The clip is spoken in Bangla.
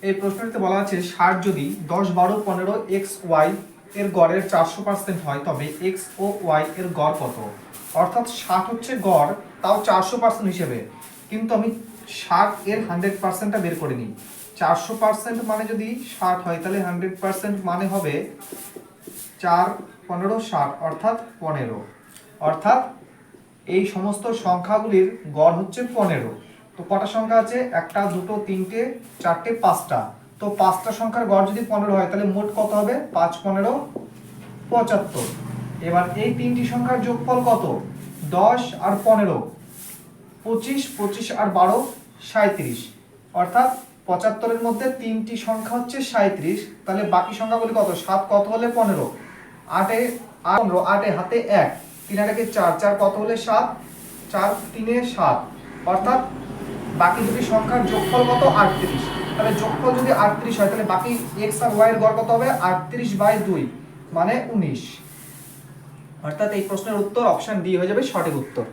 এই প্রশ্নটিতে বলা আছে 60 যদি 10, 12, 15 এক্স ওয়াই এর গড়ের 400% হয় তবে এক্স ও ওয়াই এর গড় কত। অর্থাৎ 60 হচ্ছে গড়, তাও 400% হিসেবে, কিন্তু আমি 60 এর 100%টা বের করে নিই। 400% মানে যদি 60 হয় তাহলে 100% মানে হবে 4, 15, 60 অর্থাৎ 15। অর্থাৎ এই সমস্ত সংখ্যাগুলির গড় হচ্ছে 15। তো কটা সংখ্যা আছে? 1, 2, 3, 4, 5টা। তো 5টা সংখ্যার গড় যদি 15 হয় তাহলে মোট কত হবে? 5, 15, 75। এবার এই তিনটি সংখ্যার যোগফল কত? 10 আর 15, 25, 25 আর 12, 37। অর্থাৎ 75-এর মধ্যে তিনটি সংখ্যা হচ্ছে 37, তাহলে বাকি সংখ্যাগুলি কত? 7 কত হলে 15, 8-এ 15, 8-এ হাতে 1, 3 আর 1-এ 4, 4 কত হলে 7, 4 3-এ 7। অর্থাৎ বাকি দুটি সংখ্যার যোগফল কত? 38। তাহলে যোগফল যদি 38 হয় তাহলে বাকি x আর y এর গড় কত হবে? 38/2 মানে 19। অর্থাৎ এই প্রশ্নের উত্তর অপশন ডি হয়ে যাবে সঠিক উত্তর।